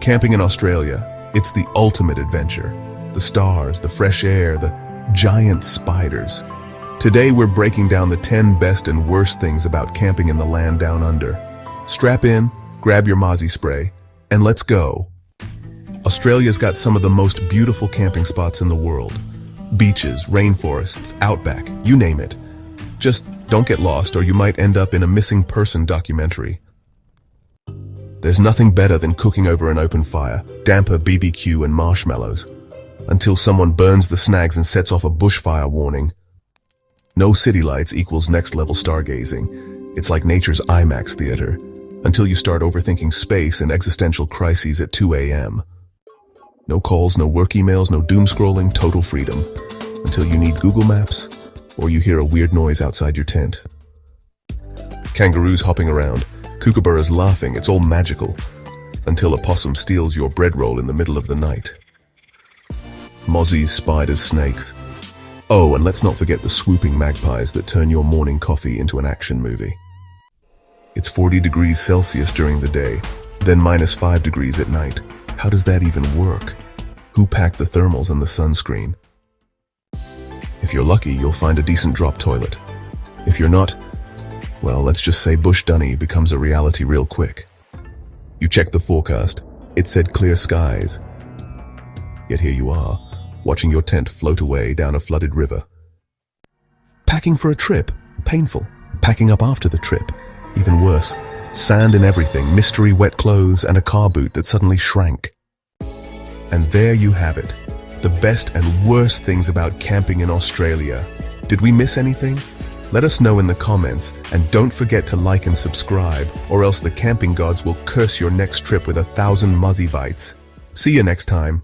Camping in Australia, it's the ultimate adventure. The stars, the fresh air, the giant spiders. Today we're breaking down the 10 best and worst things about camping in the land down under. Strap in, grab your mozzie spray, and let's go. Australia's got some of the most beautiful camping spots in the world. Beaches, rainforests, outback, you name it. Just don't get lost or you might end up in a missing person documentary. There's nothing better than cooking over an open fire, damper BBQ and marshmallows, until someone burns the snags and sets off a bushfire warning. No city lights equals next-level stargazing. It's like nature's IMAX theater, until you start overthinking space and existential crises at 2 a.m. No calls, no work emails, no doom scrolling, total freedom, until you need Google Maps or you hear a weird noise outside your tent. Kangaroos hopping around, kookaburras laughing, it's all magical, until a possum steals your bread roll in the middle of the night. Mozzies, spiders, snakes. Oh, and let's not forget the swooping magpies that turn your morning coffee into an action movie. It's 40 degrees Celsius during the day, then -5 degrees at night. How does that even work? Who packed the thermals and the sunscreen? If you're lucky, you'll find a decent drop toilet. If you're not, well, let's just say Bush Dunny becomes a reality real quick. You check the forecast, it said clear skies. Yet here you are, watching your tent float away down a flooded river. Packing for a trip, painful. Packing up after the trip, even worse. Sand in everything, mystery wet clothes, and a car boot that suddenly shrank. And there you have it, the best and worst things about camping in Australia. Did we miss anything? Let us know in the comments, and don't forget to like and subscribe, or else the camping gods will curse your next trip with 1,000 muzzy bites. See you next time.